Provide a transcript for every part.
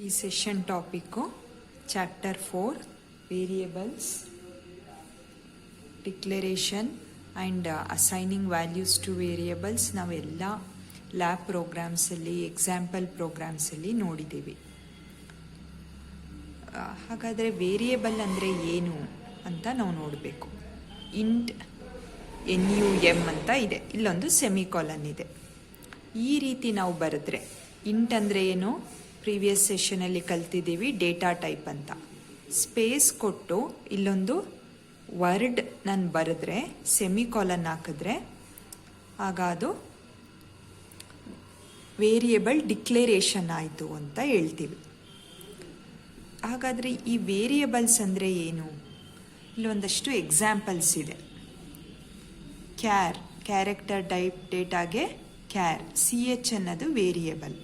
ಈ session topic chapter 4 variables, declaration and assigning values two variables ನಾವೆಲ್ಲ lab ಪ್ರೋಗ್ರಾಮ್ಸಲ್ಲಿ example ಪ್ರೋಗ್ರಾಮ್ಸಲ್ಲಿ ನೋಡಿದ್ದೀವಿ. ಹಾಗಾದರೆ ವೇರಿಯೇಬಲ್ ಅಂದರೆ ಏನು ಅಂತ ನಾವು ನೋಡಬೇಕು. ಇಂಟ್ NUM ಅಂತ ಇದೆ, ಇಲ್ಲೊಂದು ಸೆಮಿಕಾಲನ್ ಇದೆ. ಈ ರೀತಿ ನಾವು ಬರೆದ್ರೆ ಇಂಟ್ ಅಂದರೆ ಏನು, ಪ್ರೀವಿಯಸ್ ಸೆಷನಲ್ಲಿ ಕಲ್ತಿದ್ದೀವಿ, ಡೇಟಾ ಟೈಪ್ ಅಂತ. ಸ್ಪೇಸ್ ಕೊಟ್ಟು ಇಲ್ಲೊಂದು ವರ್ಡ್ ನಾನು ಬರೆದ್ರೆ ಸೆಮಿಕಾಲನ್ ಹಾಕಿದ್ರೆ ಆಗ ಅದು ವೇರಿಯೇಬಲ್ ಡಿಕ್ಲರೇಷನ್ ಆಯಿತು ಅಂತ ಹೇಳ್ತೀವಿ. ಹಾಗಾದರೆ ಈ ವೇರಿಯೇಬಲ್ಸ್ ಅಂದರೆ ಏನು? ಇಲ್ಲೊಂದಷ್ಟು ಎಕ್ಸಾಂಪಲ್ಸ್ ಇದೆ. ಕ್ಯಾರೆಕ್ಟರ್ ಟೈಪ್ ಡೇಟಾಗೆ CH ಅನ್ನೋದು variable.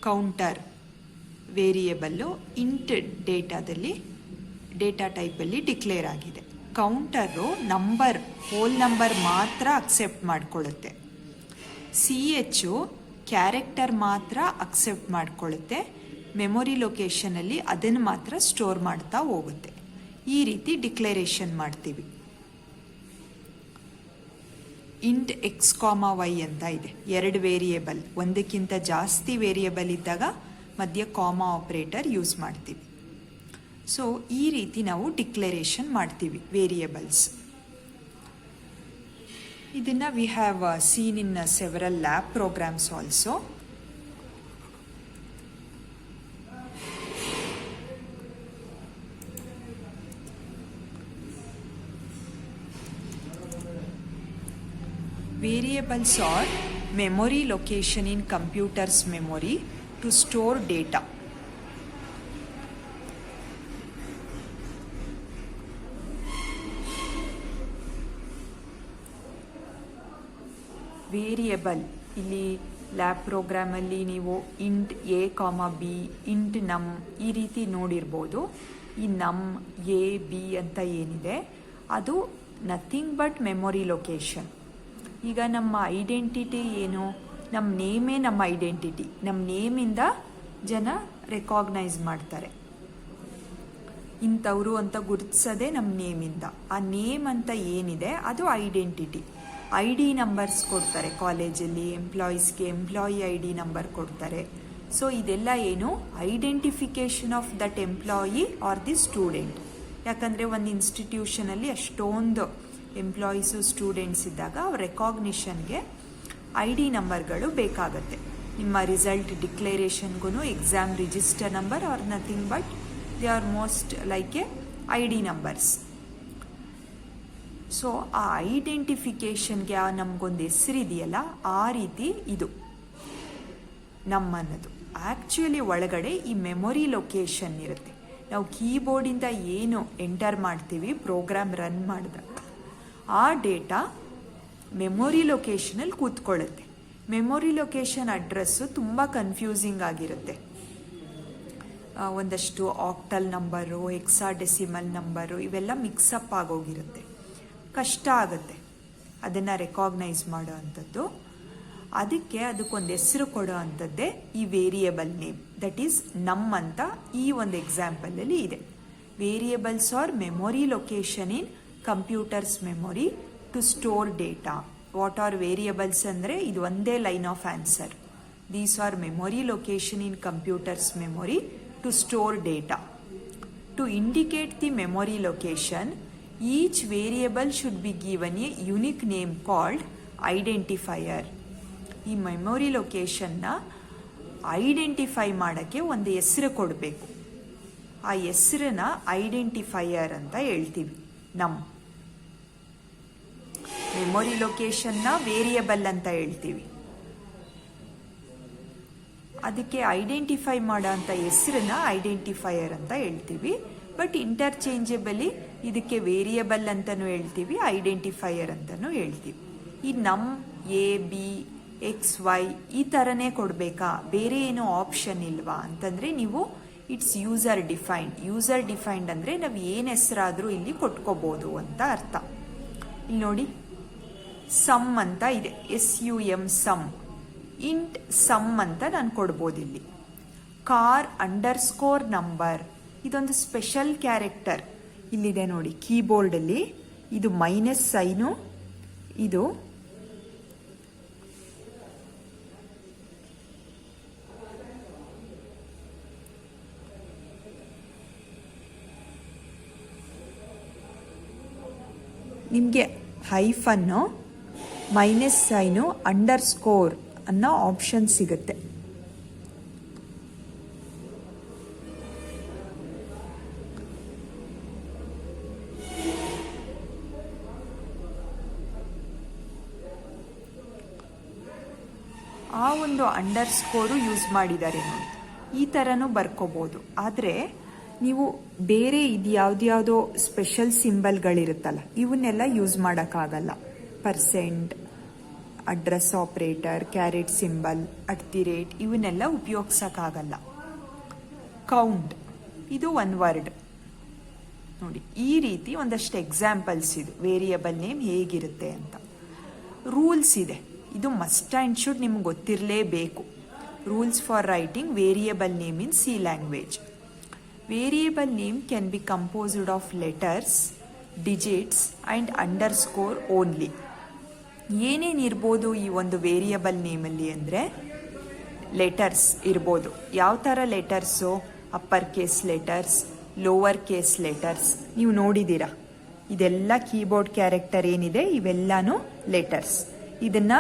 Counter variable int data ಟೈಪಲ್ಲಿ ಡಿಕ್ಲೇರ್ ಆಗಿದೆ. ಕೌಂಟರು ನಂಬರ್, ಹೋಲ್ ನಂಬರ್ ಮಾತ್ರ ಅಕ್ಸೆಪ್ಟ್ ಮಾಡಿಕೊಳ್ಳುತ್ತೆ. CH ಕ್ಯಾರೆಕ್ಟರ್ ಮಾತ್ರ ಅಕ್ಸೆಪ್ಟ್ ಮಾಡಿಕೊಳ್ಳುತ್ತೆ. ಮೆಮೊರಿ ಲೊಕೇಶನಲ್ಲಿ ಅದನ್ನು ಮಾತ್ರ ಸ್ಟೋರ್ ಮಾಡ್ತಾ ಹೋಗುತ್ತೆ. ಈ ರೀತಿ ಡಿಕ್ಲರೇಷನ್ ಮಾಡ್ತೀವಿ. ಇಂಟ್ X, Y ಅಂತ ಇದೆ, ಎರಡು ವೇರಿಯೇಬಲ್. ಒಂದಕ್ಕಿಂತ ಜಾಸ್ತಿ ವೇರಿಯೇಬಲ್ ಇದ್ದಾಗ ಮಧ್ಯ ಕಾಮಾ ಆಪರೇಟರ್ ಯೂಸ್ ಮಾಡ್ತೀವಿ. ಸೊ ಈ ರೀತಿ ನಾವು ಡಿಕ್ಲರೇಷನ್ ಮಾಡ್ತೀವಿ ವೇರಿಯೇಬಲ್ಸ್. ಇದನ್ನು we have seen in several lab programs also. Variables are memory location in computer's memory to store data. Variable ಇಲ್ಲಿ ಲ್ಯಾಬ್ ಪ್ರೋಗ್ರಾಮಲ್ಲಿ ನೀವು ಇಂಟ್ A, B, ಇಂಟ್ ನಮ್ ಈ ರೀತಿ ನೋಡಿರ್ಬೋದು. ಈ ನಮ್ A, B ಅಂತ ಏನಿದೆ ಅದು ನಥಿಂಗ್ ಬಟ್ ಮೆಮೊರಿ ಲೊಕೇಶನ್. ಈಗ ನಮ್ಮ ಐಡೆಂಟಿಟಿ ಏನು, ನಮ್ಮ ನೇಮೇ ನಮ್ಮ ಐಡೆಂಟಿಟಿ. ನಮ್ಮ ನೇಮಿಂದ ಜನ ರೆಕಾಗ್ನೈಸ್ ಮಾಡ್ತಾರೆ, ಇಂಥವ್ರು ಅಂತ ಗುರುತಿಸೋದೇ ನಮ್ಮ ನೇಮಿಂದ. ಆ ನೇಮ್ ಅಂತ ಏನಿದೆ ಅದು ಐಡೆಂಟಿಟಿ. ID ನಂಬರ್ಸ್ ಕೊಡ್ತಾರೆ ಕಾಲೇಜಲ್ಲಿ, ಎಂಪ್ಲಾಯೀಸ್ಗೆ ಎಂಪ್ಲಾಯಿ ID ನಂಬರ್ ಕೊಡ್ತಾರೆ. ಸೊ ಇದೆಲ್ಲ ಏನು, identification of that employee R the student. ಯಾಕಂದರೆ ಒಂದು ಇನ್ಸ್ಟಿಟ್ಯೂಷನಲ್ಲಿ ಅಷ್ಟೊಂದು ಎಂಪ್ಲಾಯೀಸು ಸ್ಟೂಡೆಂಟ್ಸ್ ಇದ್ದಾಗ ಅವ್ರ ರೆಕಾಗ್ನಿಷನ್ಗೆ ID ನಂಬರ್ಗಳು ಬೇಕಾಗತ್ತೆ. ನಿಮ್ಮ ರಿಸಲ್ಟ್ ಡಿಕ್ಲರೇಷನ್ಗೂ exam register number are nothing but they are most like a ID numbers. So ಆ ಐಡೆಂಟಿಫಿಕೇಷನ್ಗೆ ನಮಗೊಂದು ಹೆಸರಿದೆಯಲ್ಲ, ಆ ರೀತಿ ಇದು ನಮ್ಮನ್ನದು. ಆ್ಯಕ್ಚುಲಿ ಒಳಗಡೆ ಈ ಮೆಮೊರಿ ಲೊಕೇಶನ್ ಇರುತ್ತೆ. ನಾವು ಕೀಬೋರ್ಡಿಂದ ಏನು ಎಂಟರ್ ಮಾಡ್ತೀವಿ ಪ್ರೋಗ್ರಾಮ್ ರನ್ ಮಾಡಿದಾಗ ಆ ಡೇಟಾ ಮೆಮೊರಿ ಲೊಕೇಶನಲ್ಲಿ ಕೂತ್ಕೊಳ್ಳುತ್ತೆ. ಮೆಮೊರಿ ಲೊಕೇಶನ್ ಅಡ್ರೆಸ್ಸು ತುಂಬ ಕನ್ಫ್ಯೂಸಿಂಗ್ ಆಗಿರುತ್ತೆ. ಒಂದಷ್ಟು ಆಕ್ಟಲ್ ನಂಬರು, ಹೆಕ್ಸಾಡೆಸಿಮಲ್ ನಂಬರು ಇವೆಲ್ಲ ಮಿಕ್ಸಪ್ ಆಗೋಗಿರುತ್ತೆ. ಕಷ್ಟ ಆಗುತ್ತೆ ಅದನ್ನು ರೆಕಾಗ್ನೈಸ್ ಮಾಡೋ ಅಂಥದ್ದು. ಅದಕ್ಕೊಂದು ಹೆಸರು ಕೊಡೋ ಅಂಥದ್ದೇ ಈ ವೇರಿಯೇಬಲ್ ನೇಮ್, ದಟ್ ಈಸ್ ನಮ್ ಅಂತ ಈ ಒಂದು ಎಕ್ಸಾಂಪಲಲ್ಲಿ ಇದೆ. Variables are memory location in computers memory to store data. What are variables ಅಂದರೆ ಇದು ಒಂದೇ line of answer. These are memory location in computers memory to store data. To indicate the memory location, each variable should be given a unique name called identifier. ಈ memory ಲೊಕೇಶನ್ನ identify ಮಾಡೋಕ್ಕೆ ಒಂದು ಹೆಸರು ಕೊಡಬೇಕು. ಆ ಹೆಸರನ್ನ ಐಡೆಂಟಿಫೈಯರ್ ಅಂತ ಹೇಳ್ತೀವಿ. ನಮ್ಮ ಮೆಮೊರಿ ಲೊಕೇಶನ್ನ ವೇರಿಯೇಬಲ್ ಅಂತ ಹೇಳ್ತೀವಿ. ಅದಕ್ಕೆ ಐಡೆಂಟಿಫೈ ಮಾಡೋ ಅಂಥ ಹೆಸರನ್ನ ಐಡೆಂಟಿಫೈಯರ್ ಅಂತ ಹೇಳ್ತೀವಿ. ಬಟ್ ಇಂಟರ್ಚೇಂಜಬಲಿ ಇದಕ್ಕೆ ವೇರಿಯೇಬಲ್ ಅಂತಲೂ ಹೇಳ್ತೀವಿ, ಐಡೆಂಟಿಫೈಯರ್ ಅಂತಲೂ ಹೇಳ್ತೀವಿ. ಈ ನಮ್ A, B, X, Y ಈ ಥರನೇ ಕೊಡಬೇಕಾ, ಬೇರೆ ಏನೋ ಆಪ್ಷನ್ ಇಲ್ವಾ ಅಂತಂದರೆ ನೀವು ಇಟ್ಸ್ ಯೂಸರ್ ಡಿಫೈನ್ಡ್ ಅಂದರೆ ನಾವು ಏನು ಹೆಸರಾದರೂ ಇಲ್ಲಿ ಕೊಟ್ಕೋಬೋದು ಅಂತ ಅರ್ಥ. ಇಲ್ಲಿ ನೋಡಿ, ಸಮ್ ಅಂತ ಇದೆ, SUM ಸಮ್. ಇಂಟ್ ಸಮ್ ಅಂತ ನಾನು ಕೊಡ್ಬೋದು ಇಲ್ಲಿ. ಕಾರ್ ಅಂಡರ್ಸ್ಕೋರ್ ನಂಬರ್, ಇದೊಂದು ಸ್ಪೆಷಲ್ ಕ್ಯಾರೆಕ್ಟರ್ ಇಲ್ಲಿದೆ ನೋಡಿ ಕೀಬೋರ್ಡಲ್ಲಿ. ಇದು ಮೈನಸ್ ಸೈನು, ಇದು ನಿಮಗೆ ಹೈಫನ್ನು, ಮೈನಸ್ ಸೈನು, ಅಂಡರ್ಸ್ಕೋರ್ ಅನ್ನೋ ಆಪ್ಷನ್ ಸಿಗುತ್ತೆ. ಆ ಒಂದು ಅಂಡರ್ಸ್ಕೋರು ಯೂಸ್ ಮಾಡಿದ್ದಾರೆ ನೋಡಿ. ಈ ಥರನೂ ಬರ್ಕೋಬೋದು. ಆದರೆ ನೀವು ಬೇರೆ ಇದು ಯಾವುದ್ಯಾವುದೋ ಸ್ಪೆಷಲ್ ಸಿಂಬಲ್ಗಳಿರುತ್ತಲ್ಲ, ಇವನ್ನೆಲ್ಲ ಯೂಸ್ ಮಾಡೋಕ್ಕಾಗಲ್ಲ. Percent, address operator, carrot symbol, @ ಇವನ್ನೆಲ್ಲ ಉಪಯೋಗಿಸೋಕ್ಕಾಗಲ್ಲ. ಕೌಂಟ್ ಇದು ಒನ್ ವರ್ಡ್ ನೋಡಿ. ಈ ರೀತಿ ಒಂದಷ್ಟು ಎಕ್ಸಾಂಪಲ್ಸ್ ಇದು ವೇರಿಯಬಲ್ ನೇಮ್ ಹೇಗಿರುತ್ತೆ ಅಂತ. ರೂಲ್ಸ್ ಇದೆ, ಇದು ಮಸ್ಟ್ ಆ್ಯಂಡ್ ಶುಡ್ ನಿಮ್ಗೆ ಗೊತ್ತಿರಲೇಬೇಕು. Rules for writing variable name in C language. Variable name can be composed of letters, digits and underscore only. ಏನೇನಿರ್ಬೋದು ಈ ಒಂದು ವೇರಿಯಬಲ್ ನೇಮಲ್ಲಿ ಅಂದರೆ, ಲೆಟರ್ಸ್ ಇರ್ಬೋದು. ಯಾವ ಥರ letters? Upper case letters, lower case letters. ನೀವು ನೋಡಿದ್ದೀರಾ ಇದೆಲ್ಲ ಕೀಬೋರ್ಡ್ ಕ್ಯಾರೆಕ್ಟರ್ ಏನಿದೆ ಇವೆಲ್ಲಾನು ಲೆಟರ್ಸ್. ಇದನ್ನ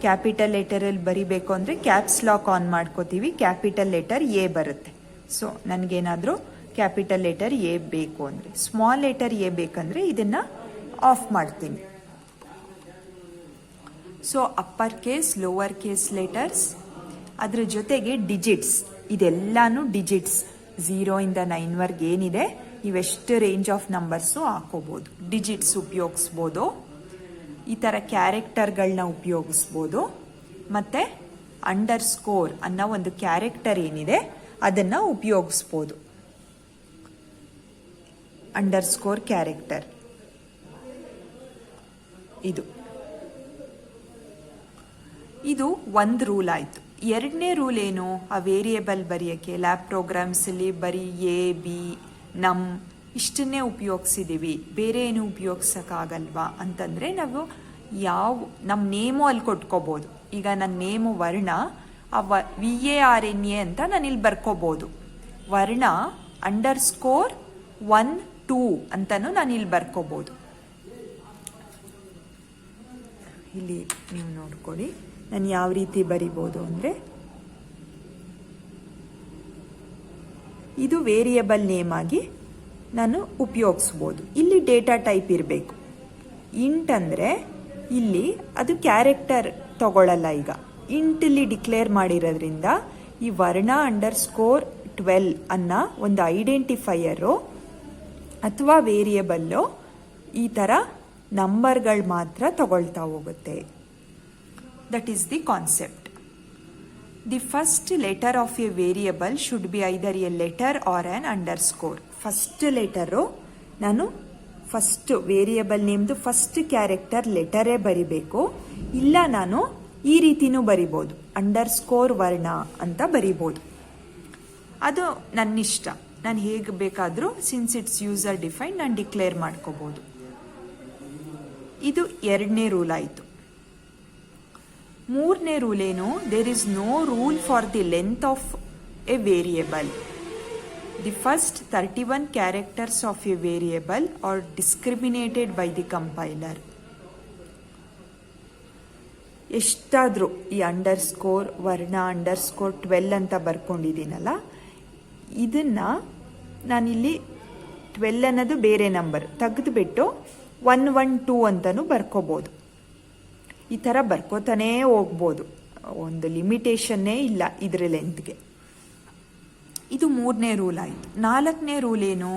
ಕ್ಯಾಪಿಟಲ್ ಲೆಟರಲ್ಲಿ ಬರಿಬೇಕು ಅಂದರೆ ಕ್ಯಾಪ್ಸ್ ಲಾಕ್ ಆನ್ ಮಾಡ್ಕೋತೀವಿ, ಕ್ಯಾಪಿಟಲ್ ಲೆಟರ್ ಎ ಬರುತ್ತೆ. ಸೊ ನನಗೇನಾದರೂ ಕ್ಯಾಪಿಟಲ್ ಲೆಟರ್ ಎ ಬೇಕು ಅಂದರೆ, ಸ್ಮಾಲ್ ಲೆಟರ್ ಎ ಬೇಕಂದರೆ ಇದನ್ನ ಆಫ್ ಮಾಡ್ತೀನಿ. So upper case, lower case letters, ಅದ್ರ ಜೊತೆಗೆ ಡಿಜಿಟ್ಸ್. ಇದೆಲ್ಲಾನು ಡಿಜಿಟ್ಸ್ 0 ಇಂದ 9 ಏನಿದೆ ಇವೆಷ್ಟು ರೇಂಜ್ ಆಫ್ ನಂಬರ್ಸು ಹಾಕೋಬೋದು. ಡಿಜಿಟ್ಸ್ ಉಪಯೋಗಿಸ್ಬೋದು, ಈ ಥರ ಕ್ಯಾರೆಕ್ಟರ್ಗಳನ್ನ ಉಪಯೋಗಿಸ್ಬೋದು. ಮತ್ತು ಅಂಡರ್ಸ್ಕೋರ್ ಅನ್ನೋ ಒಂದು ಕ್ಯಾರೆಕ್ಟರ್ ಏನಿದೆ ಅದನ್ನು ಉಪಯೋಗಿಸ್ಬೋದು. ಅಂಡರ್ಸ್ಕೋರ್ ಕ್ಯಾರೆಕ್ಟರ್ ಇದು ಒಂದು ರೂಲ್ ಆಯಿತು. ಎರಡನೇ ರೂಲ್ ಏನು? ಆ ವೇರಿಯೇಬಲ್ ಬರೆಯೋಕ್ಕೆ ಲ್ಯಾಬ್ ಪ್ರೋಗ್ರಾಮ್ಸಲ್ಲಿ ಬರೀ ಎ, ಬಿ, ನಮ್ ಇಷ್ಟನ್ನೇ ಉಪಯೋಗಿಸಿದ್ದೀವಿ, ಬೇರೆ ಏನು ಉಪಯೋಗಿಸೋಕ್ಕಾಗಲ್ವಾ ಅಂತಂದರೆ ನಾವು ನಮ್ಮ ನೇಮು ಅಲ್ಲಿ ಕೊಟ್ಕೋಬೋದು. ಈಗ ನನ್ನ ನೇಮು ವರ್ಣ, VARNA ಅಂತ ನಾನು ಇಲ್ಲಿ ಬರ್ಕೋಬೋದು. ವರ್ಣ ಅಂಡರ್ಸ್ಕೋರ್ 1, 2 ಅಂತಲೂ ನಾನು ಇಲ್ಲಿ ಬರ್ಕೋಬೋದು. ಇಲ್ಲಿ ನೀವು ನೋಡ್ಕೊಳ್ಳಿ ನಾನು ಯಾವ ರೀತಿ ಬರಿಬೋದು ಅಂದರೆ, ಇದು ವೇರಿಯಬಲ್ ನೇಮ್ ಆಗಿ ನಾನು ಉಪಯೋಗಿಸ್ಬೋದು. ಇಲ್ಲಿ ಡೇಟಾ ಟೈಪ್ ಇರಬೇಕು. ಇಂಟ್ ಅಂದರೆ ಇಲ್ಲಿ ಅದು ಕ್ಯಾರೆಕ್ಟರ್ ತಗೊಳ್ಳಲ್ಲ. ಈಗ ಇಂಟಲ್ಲಿ ಡಿಕ್ಲೇರ್ ಮಾಡಿರೋದ್ರಿಂದ ಈ ವರ್ಣ ಅಂಡರ್ಸ್ಕೋರ್ 12 ಅನ್ನೋ ಒಂದು ಐಡೆಂಟಿಫೈಯರು ಅಥವಾ ವೇರಿಯಬಲ್ಲು ಈ ಥರ ನಂಬರ್ಗಳು ಮಾತ್ರ ತಗೊಳ್ತಾ ಹೋಗುತ್ತೆ. That is the concept. The first letter of a variable should be either a letter or an underscore. First letter ನಾನು ಫಸ್ಟ್ ವೇರಿಯಬಲ್ ನೇಮ್ದು ಫಸ್ಟ್ ಕ್ಯಾರೆಕ್ಟರ್ ಲೆಟರೇ ಬರಿಬೇಕು. ಇಲ್ಲ ನಾನು ಈ ರೀತಿನೂ ಬರಿಬೋದು, ಅಂಡರ್ಸ್ಕೋರ್ ವರ್ಣ ಅಂತ ಬರಿಬೋದು. ಅದು ನನ್ನಿಷ್ಟ, ನಾನು ಹೇಗೆ ಬೇಕಾದರೂ ಸಿನ್ಸ್ ಇಟ್ಸ್ ಯೂಸರ್ ಡಿಫೈನ್ ನಾನು ಡಿಕ್ಲೇರ್ ಮಾಡ್ಕೋಬೋದು. ಇದು ಎರಡನೇ ರೂಲ್ ಆಯಿತು. ಮೂರನೇ ರೂಲ್ ಏನು? There is no rule for the length of a variable. The first 31 characters of a variable are discriminated by the compiler. ಎಷ್ಟಾದರೂ ಈ ಅಂಡರ್ಸ್ಕೋರ್ ವರ್ಣ ಅಂಡರ್ಸ್ಕೋರ್ 12 ಅಂತ ಬರ್ಕೊಂಡಿದ್ದೀನಲ್ಲ, ಇದನ್ನು ನಾನಿಲ್ಲಿ 12 ಅನ್ನೋದು ಬೇರೆ ನಂಬರ್ ತೆಗೆದುಬಿಟ್ಟು 112 ಅಂತಲೂ ಬರ್ಕೋಬೋದು. ಈ ಥರ ಬರ್ಕೋತಾನೇ ಹೋಗ್ಬೋದು, ಒಂದು ಲಿಮಿಟೇಷನ್ನೇ ಇಲ್ಲ ಇದರ ಲೆಂತ್ಗೆ. ಇದು ಮೂರನೇ ರೂಲ್ ಆಯಿತು. ನಾಲ್ಕನೇ ರೂಲ್ ಏನು?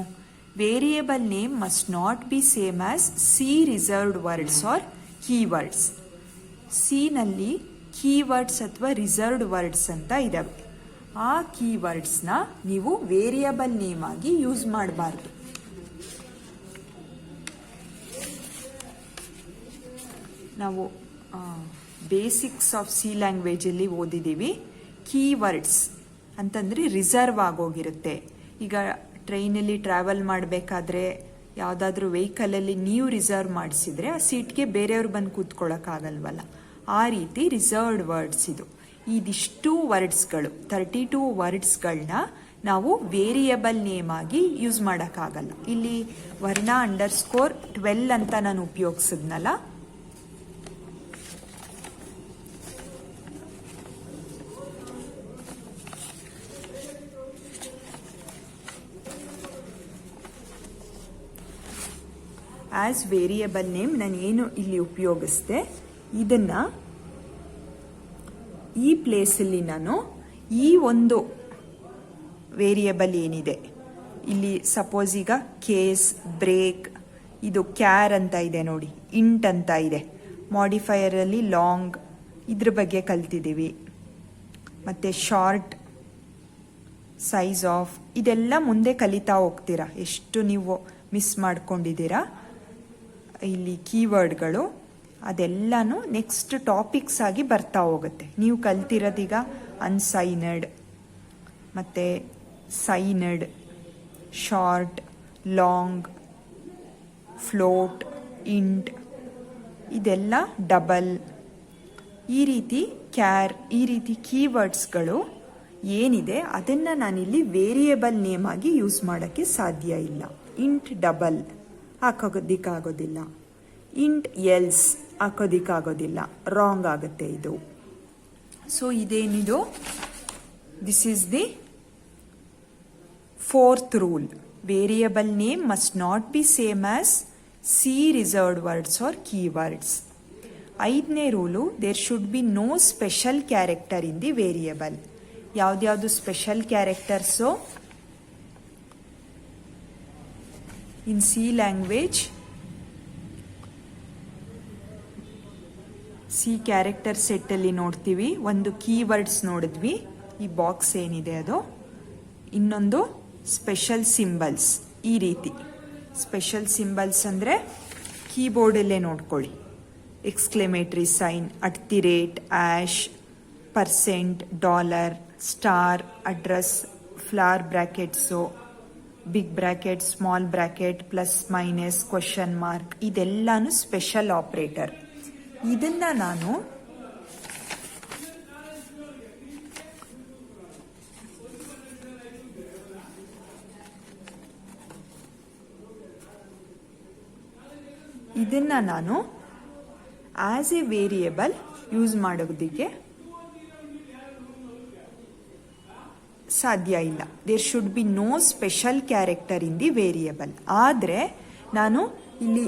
Variable name must not be same as C reserved words or keywords. ಸಿನಲ್ಲಿ ಕೀವರ್ಡ್ಸ್ ಅಥವಾ ರಿಸರ್ವ್ಡ್ ವರ್ಡ್ಸ್ ಅಂತ ಇದ್ದಾವೆ. ಆ ಕೀವರ್ಡ್ಸ್ನ ನೀವು ವೇರಿಯಬಲ್ ನೇಮ್ ಆಗಿ ಯೂಸ್ ಮಾಡಬಾರ್ದು. ನಾವು ಬೇಸಿಕ್ಸ್ ಆಫ್ ಸಿ ಲ್ಯಾಂಗ್ವೇಜಲ್ಲಿ ಓದಿದ್ದೀವಿ. ಕೀವರ್ಡ್ಸ್ ಅಂತಂದರೆ ರಿಸರ್ವ್ ಆಗೋಗಿರುತ್ತೆ. ಈಗ ಟ್ರೈನಲ್ಲಿ ಟ್ರಾವೆಲ್ ಮಾಡಬೇಕಾದ್ರೆ ಯಾವುದಾದ್ರೂ ವೆಹಿಕಲಲ್ಲಿ ನೀವು ರಿಸರ್ವ್ ಮಾಡಿಸಿದ್ರೆ ಆ ಸೀಟ್ಗೆ ಬೇರೆಯವ್ರು ಬಂದು ಕೂತ್ಕೊಳ್ಳೋಕ್ಕಾಗಲ್ವಲ್ಲ, ಆ ರೀತಿ ರಿಸರ್ವ್ಡ್ ವರ್ಡ್ಸ್ ಇದು. ಇದಿಷ್ಟು ವರ್ಡ್ಸ್ಗಳು 32 ವರ್ಡ್ಸ್ಗಳನ್ನ ನಾವು ವೇರಿಯಬಲ್ ನೇಮ್ ಆಗಿ ಯೂಸ್ ಮಾಡೋಕ್ಕಾಗಲ್ಲ. ಇಲ್ಲಿ ವರ್ಣ _12 ಅಂತ ನಾನು ಉಪಯೋಗಿಸಿದ್ನಲ್ಲ, ಆಸ್ ವೇರಿಯಬಲ್ ನೇಮ್ ನಾನು ಏನು ಇಲ್ಲಿ ಉಪಯೋಗಿಸ್ದೆ, ಇದನ್ನ ಈ ಪ್ಲೇಸಲ್ಲಿ ನಾನು ಈ ಒಂದು ವೇರಿಯಬಲ್ ಏನಿದೆ ಇಲ್ಲಿ, ಸಪೋಸ್ ಈಗ ಕೇಸ್, ಬ್ರೇಕ್, ಇದು ಕ್ಯಾರ್ ಅಂತ ಇದೆ ನೋಡಿ, ಇಂಟ್ ಅಂತ ಇದೆ, ಮಾಡಿಫೈಯರಲ್ಲಿ ಲಾಂಗ್, ಇದ್ರ ಬಗ್ಗೆ ಕಲ್ತಿದ್ದೀವಿ, ಮತ್ತು ಶಾರ್ಟ್, ಸೈಜ್ ಆಫ್, ಇದೆಲ್ಲ ಮುಂದೆ ಕಲಿತಾ ಹೋಗ್ತೀರಾ. ಎಷ್ಟು ನೀವು ಮಿಸ್ ಮಾಡ್ಕೊಂಡಿದ್ದೀರಾ ಇಲ್ಲಿ ಕೀವರ್ಡ್ಗಳು, ಅದೆಲ್ಲನೂ ನೆಕ್ಸ್ಟ್ ಟಾಪಿಕ್ಸ್ ಆಗಿ ಬರ್ತಾ ಹೋಗುತ್ತೆ. ನೀವು ಕಲ್ತಿರೋದೀಗ ಅನ್ಸೈನಡ್, ಮತ್ತು ಸೈನಡ್, ಶಾರ್ಟ್, ಲಾಂಗ್, ಫ್ಲೋಟ್, ಇಂಟ್, ಇದೆಲ್ಲ ಡಬಲ್, ಈ ರೀತಿ ಕ್ಯಾರ್, ಈ ರೀತಿ ಕೀವರ್ಡ್ಸ್ಗಳು ಏನಿದೆ ಅದನ್ನು ನಾನಿಲ್ಲಿ ವೇರಿಯಬಲ್ ನೇಮ್ ಆಗಿ ಯೂಸ್ ಮಾಡೋಕ್ಕೆ ಸಾಧ್ಯ ಇಲ್ಲ. ಇಂಟ್ ಡಬಲ್ ಹಾಕೋದಕ್ಕಾಗೋದಿಲ್ಲ, ಇಂಟ್ ಎಲ್ಸ್ ಹಾಕೋದಕ್ಕಾಗೋದಿಲ್ಲ, ರಾಂಗ್ ಆಗುತ್ತೆ ಇದು. ಸೊ ಇದೇನಿದು, this is the 4th rule. Variable name must not be same as C reserved words or keywords. 5ನೇ rule, there should be no special character in the variable. ಯಾವ್ದ್ಯಾವುದು special characters in C language, C character ಸೆಟ್ಟಲ್ಲಿ ನೋಡ್ತೀವಿ, ಒಂದು keywords ನೋಡಿದ್ವಿ, ಈ box ಏನಿದೆ ಅದು, ಇನ್ನೊಂದು ಸ್ಪೆಷಲ್ ಸಿಂಬಲ್ಸ್. ಈ ರೀತಿ ಸ್ಪೆಷಲ್ ಸಿಂಬಲ್ಸ್ ಅಂದರೆ ಕೀಬೋರ್ಡಲ್ಲೇ ನೋಡ್ಕೊಳ್ಳಿ, exclamatory sign, @ hash, %, $, address, flower brackets, big bracket, small bracket, plus minus, question mark, ಇದೆಲ್ಲಾನು ಸ್ಪೆಷಲ್ ಆಪರೇಟರ್. ಇದನ್ನ ನಾನು ಆಸ್ ಎ ವೇರಿಯಬಲ್ ಯೂಸ್ ಮಾಡೋದಕ್ಕೆ ಸಾಧ್ಯ ಇಲ್ಲ. There should be no special character in the variable. ಆದರೆ ನಾನು ಇಲ್ಲಿ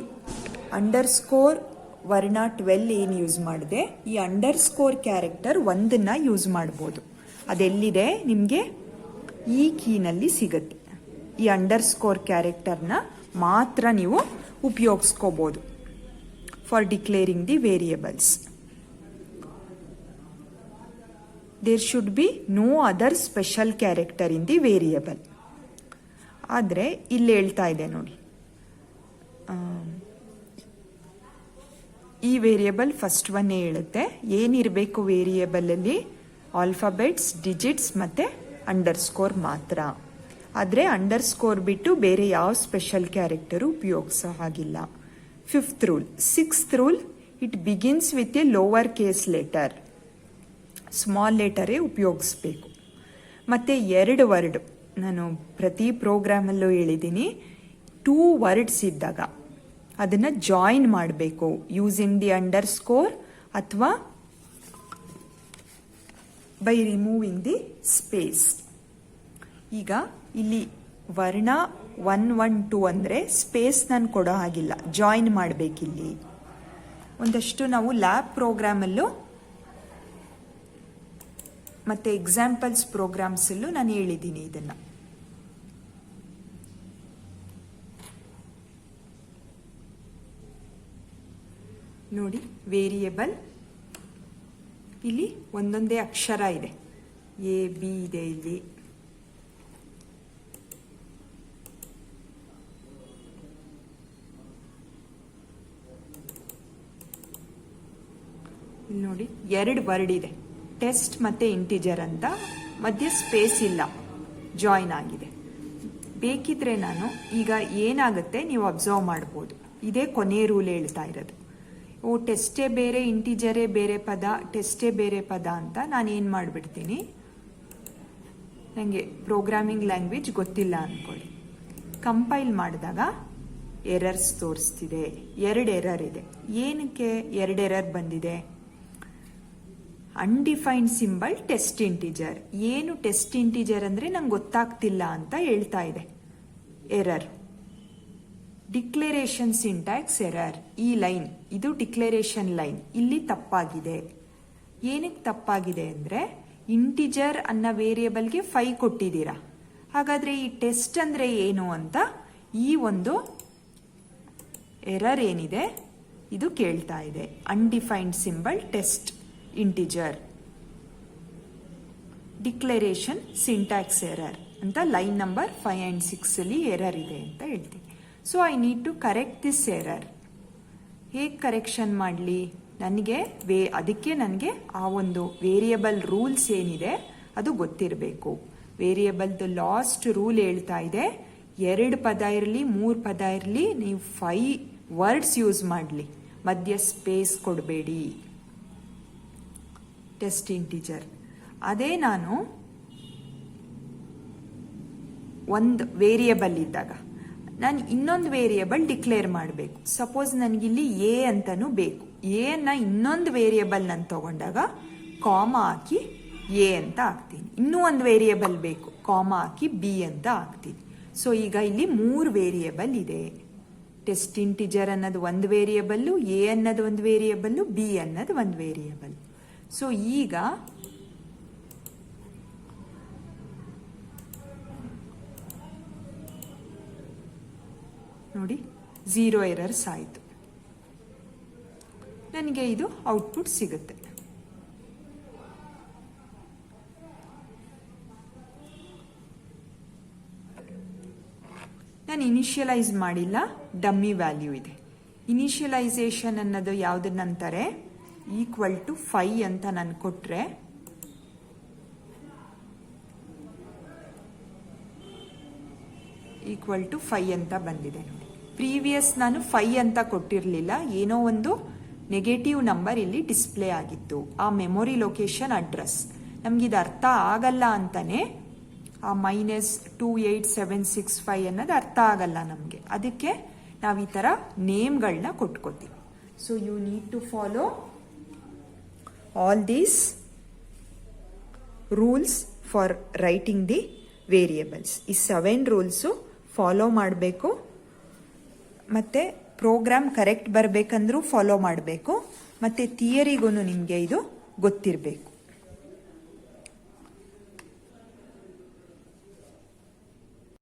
ಅಂಡರ್ಸ್ಕೋರ್ ವರ್ಣ 12 ಏನು ಯೂಸ್ ಮಾಡಿದೆ, ಈ ಅಂಡರ್ಸ್ಕೋರ್ ಕ್ಯಾರೆಕ್ಟರ್ ಒಂದನ್ನ ಯೂಸ್ ಮಾಡ್ಬೋದು. ಅದೆಲ್ಲಿದೆ ನಿಮಗೆ ಈ ಕೀನಲ್ಲಿ ಸಿಗುತ್ತೆ. ಈ ಅಂಡರ್ಸ್ಕೋರ್ ಕ್ಯಾರೆಕ್ಟರ್ನ ಮಾತ್ರ ನೀವು ಉಪಯೋಗಿಸ್ಕೋಬೋದು for declaring the variables. There should be no other special character in the variable. ಆದರೆ ಇಲ್ಲಿ ಹೇಳ್ತಾ ಇದೆ ನೋಡಿ, ಈ ವೇರಿಯಬಲ್ ಫಸ್ಟ್ ಒನ್ನೇ ಹೇಳುತ್ತೆ ಏನಿರಬೇಕು ವೇರಿಯಬಲಲ್ಲಿ, ಆಲ್ಫಾಬೆಟ್ಸ್, ಡಿಜಿಟ್ಸ್ ಮತ್ತು ಅಂಡರ್ಸ್ಕೋರ್ ಮಾತ್ರ. ಆದರೆ ಅಂಡರ್ಸ್ಕೋರ್ ಬಿಟ್ಟು ಬೇರೆ ಯಾವ ಸ್ಪೆಷಲ್ ಕ್ಯಾರೆಕ್ಟರು ಉಪಯೋಗಿಸೋ ಹಾಗಿಲ್ಲ. 5th rule. 6th rule, it begins with a lower case letter, small ಲೆಟರೇ ಉಪಯೋಗಿಸ್ಬೇಕು. ಮತ್ತು 2 ವರ್ಡ್, ನಾನು ಪ್ರತಿ ಪ್ರೋಗ್ರಾಮಲ್ಲೂ ಹೇಳಿದ್ದೀನಿ, 2 ವರ್ಡ್ಸ್ ಇದ್ದಾಗ ಅದನ್ನು ಜಾಯಿನ್ ಮಾಡಬೇಕು ಯೂಸಿಂಗ್ ದಿ ಅಂಡರ್ಸ್ಕೋರ್ ಅಥವಾ ಬೈ ರಿಮೂವಿಂಗ್ ದಿ ಸ್ಪೇಸ್. ಈಗ ಇಲ್ಲಿ ವರ್ಣ 1, 1, 2 ಅಂದರೆ ಸ್ಪೇಸ್ ನಾನು ಕೊಡೋ ಹಾಗಿಲ್ಲ, ಜಾಯಿನ್ ಮಾಡಬೇಕಿಲ್ಲಿ. ಒಂದಷ್ಟು ನಾವು ಲ್ಯಾಬ್ ಪ್ರೋಗ್ರಾಮಲ್ಲೂ ಮತ್ತು ಎಕ್ಸಾಂಪಲ್ಸ್ ಪ್ರೋಗ್ರಾಮ್ಸಲ್ಲೂ ನಾನು ಹೇಳಿದ್ದೀನಿ ಇದನ್ನು. ನೋಡಿ, ವೇರಿಯಬಲ್ ಇಲ್ಲಿ ಒಂದೊಂದೇ ಅಕ್ಷರ ಇದೆ, ಎ ಬಿ ಇದೆ ಇಲ್ಲಿ. ಇಲ್ಲಿ ನೋಡಿ 2 ವರ್ಡ್ ಇದೆ, ಟೆಸ್ಟ್ ಮತ್ತೆ ಇಂಟಿಜರ್ ಅಂತ. ಮಧ್ಯೆ ಸ್ಪೇಸ್ ಇಲ್ಲ, ಜಾಯಿನ್ ಆಗಿದೆ. ಬೇಕಿದ್ರೆ ನಾನು ಈಗ ಏನಾಗುತ್ತೆ ನೀವು ಅಬ್ಸರ್ವ್ ಮಾಡ್ಬೋದು. ಇದೇ ಕೊನೆ ರೂಲ್ ಹೇಳ್ತಾ ಇರೋದು. ಟೆಸ್ಟೇ ಬೇರೆ, ಇಂಟಿಜರೇ ಬೇರೆ ಪದ, ಟೆಸ್ಟೇ ಬೇರೆ ಪದ ಅಂತ ನಾನು ಏನು ಮಾಡಿಬಿಡ್ತೀನಿ, ನನಗೆ ಪ್ರೋಗ್ರಾಮಿಂಗ್ ಲ್ಯಾಂಗ್ವೇಜ್ ಗೊತ್ತಿಲ್ಲ ಅಂದ್ಕೊಳ್ಳಿ. ಕಂಪೈಲ್ ಮಾಡಿದಾಗ ಎರರ್ಸ್ ತೋರಿಸ್ತಿದೆ. 2 ಎರರ್ ಇದೆ. ಏನಕ್ಕೆ 2 ಎರರ್ ಬಂದಿದೆ? Undefined symbol test integer. ಏನು ಟೆಸ್ಟ್ ಇಂಟಿಜರ್ ಅಂದರೆ ನಂಗೆ ಗೊತ್ತಾಗ್ತಿಲ್ಲ ಅಂತ ಹೇಳ್ತಾ ಇದೆ. ಎರರ್. Declaration syntax error. ಈ ಲೈನ್ ಇದು ಡಿಕ್ಲರೇಷನ್ ಲೈನ್, ಇಲ್ಲಿ ತಪ್ಪಾಗಿದೆ. ಏನಕ್ಕೆ ತಪ್ಪಾಗಿದೆ ಅಂದರೆ ಇಂಟಿಜರ್ ಅನ್ನೋ ವೇರಿಯೇಬಲ್ಗೆ 5 ಕೊಟ್ಟಿದ್ದೀರಾ. ಹಾಗಾದರೆ ಈ ಟೆಸ್ಟ್ ಅಂದರೆ ಏನು ಅಂತ ಈ ಒಂದು ಎರರ್ ಏನಿದೆ ಇದು ಕೇಳ್ತಾ ಇದೆ. Undefined symbol test integer declaration syntax error ಅಂತ ಲೈನ್ ನಂಬರ್ 5 and 6 ಅಲ್ಲಿ ಎರರ್ ಇದೆ ಅಂತ ಹೇಳ್ತೀನಿ. So I need to correct this error. ಹೇಗೆ ಕರೆಕ್ಷನ್ ಮಾಡಲಿ? ಅದಕ್ಕೆ ನನಗೆ ಆ ಒಂದು ವೇರಿಯೇಬಲ್ ರೂಲ್ಸ್ ಏನಿದೆ ಅದು ಗೊತ್ತಿರಬೇಕು. ವೇರಿಯೇಬಲ್ದು ಲಾಸ್ಟ್ ರೂಲ್ ಹೇಳ್ತಾ ಇದೆ 2 ಪದ ಇರಲಿ 3 ಪದ ಇರಲಿ ನೀವು 5 ವರ್ಡ್ಸ್ ಯೂಸ್ ಮಾಡಲಿ, ಮಧ್ಯ ಸ್ಪೇಸ್ ಕೊಡಬೇಡಿ. Test integer. ಅದೇ ನಾನು ಒಂದು ವೇರಿಯೇಬಲ್ ಇದ್ದಾಗ ನಾನು ಇನ್ನೊಂದು ವೇರಿಯೇಬಲ್ ಡಿಕ್ಲೇರ್ ಮಾಡಬೇಕು. ಸಪೋಸ್ ನನಗಿಲ್ಲಿ ಎ ಅಂತಲೂ ಬೇಕು. ಎನ್ನ ಇನ್ನೊಂದು ವೇರಿಯೇಬಲ್ ನಾನು ತಗೊಂಡಾಗ ಕಾಮ ಹಾಕಿ ಎ ಅಂತ ಹಾಕ್ತೀನಿ. ಇನ್ನೂ ಒಂದು ವೇರಿಯೇಬಲ್ ಬೇಕು, ಕಾಮ ಹಾಕಿ ಬಿ ಅಂತ ಹಾಕ್ತೀನಿ. ಸೊ ಈಗ ಇಲ್ಲಿ 3 ವೇರಿಯೇಬಲ್ ಇದೆ. ಟೆಸ್ಟ್ ಇಂಟಿಜರ್ ಅನ್ನೋದು ಒಂದು ವೇರಿಯೇಬಲ್ಲು, ಎ ಅನ್ನೋದು ಒಂದು ವೇರಿಯೇಬಲ್ಲು, ಬಿ ಅನ್ನೋದು ಒಂದು ವೇರಿಯೇಬಲ್. ಸೊ ಈಗ ನೋಡಿ 0 ಎರರ್ಸ್ ಆಯಿತು. ನನಗೆ ಇದು ಔಟ್ಪುಟ್ ಸಿಗುತ್ತೆ. ನಾನು ಇನಿಷಿಯಲೈಸ್ ಮಾಡಿಲ್ಲ, ಡಮ್ಮಿ ವ್ಯಾಲ್ಯೂ ಇದೆ. ಇನಿಷಿಯಲೈಸೇಷನ್ ಅನ್ನೋದು ಯಾವುದನ್ನಂತಾರೆ, ಈಕ್ವಲ್ ಟು 5 ಅಂತ ನಾನು ಕೊಟ್ಟರೆ ಈಕ್ವಲ್ ಟು 5 ಅಂತ ಬಂದಿದೆ ನೋಡಿ. ಪ್ರೀವಿಯಸ್ ನಾನು 5 ಅಂತ ಕೊಟ್ಟಿರಲಿಲ್ಲ, ಏನೋ ಒಂದು ನೆಗೆಟಿವ್ ನಂಬರ್ ಇಲ್ಲಿ ಡಿಸ್ಪ್ಲೇ ಆಗಿತ್ತು. ಆ ಮೆಮೊರಿ ಲೊಕೇಶನ್ ಅಡ್ರೆಸ್ ನಮಗಿದು ಅರ್ಥ ಆಗಲ್ಲ ಅಂತಾನೆ ಆ -28765 ಅನ್ನೋದು ಅರ್ಥ ಆಗಲ್ಲ ನಮಗೆ. ಅದಕ್ಕೆ ನಾವು ಈ ಥರ ನೇಮ್ಗಳನ್ನ ಕೊಟ್ಕೋತೀವಿ. So you need to follow all these rules for writing the variables. ಈ 7 ರೂಲ್ಸು ಫಾಲೋ ಮಾಡಬೇಕು. ಮತ್ತು ಪ್ರೋಗ್ರಾಮ್ ಕರೆಕ್ಟ್ ಬರಬೇಕಂದ್ರೂ ಫಾಲೋ ಮಾಡಬೇಕು. ಮತ್ತು ಥಿಯರಿಗೂ ನಿಮಗೆ ಇದು ಗೊತ್ತಿರಬೇಕು.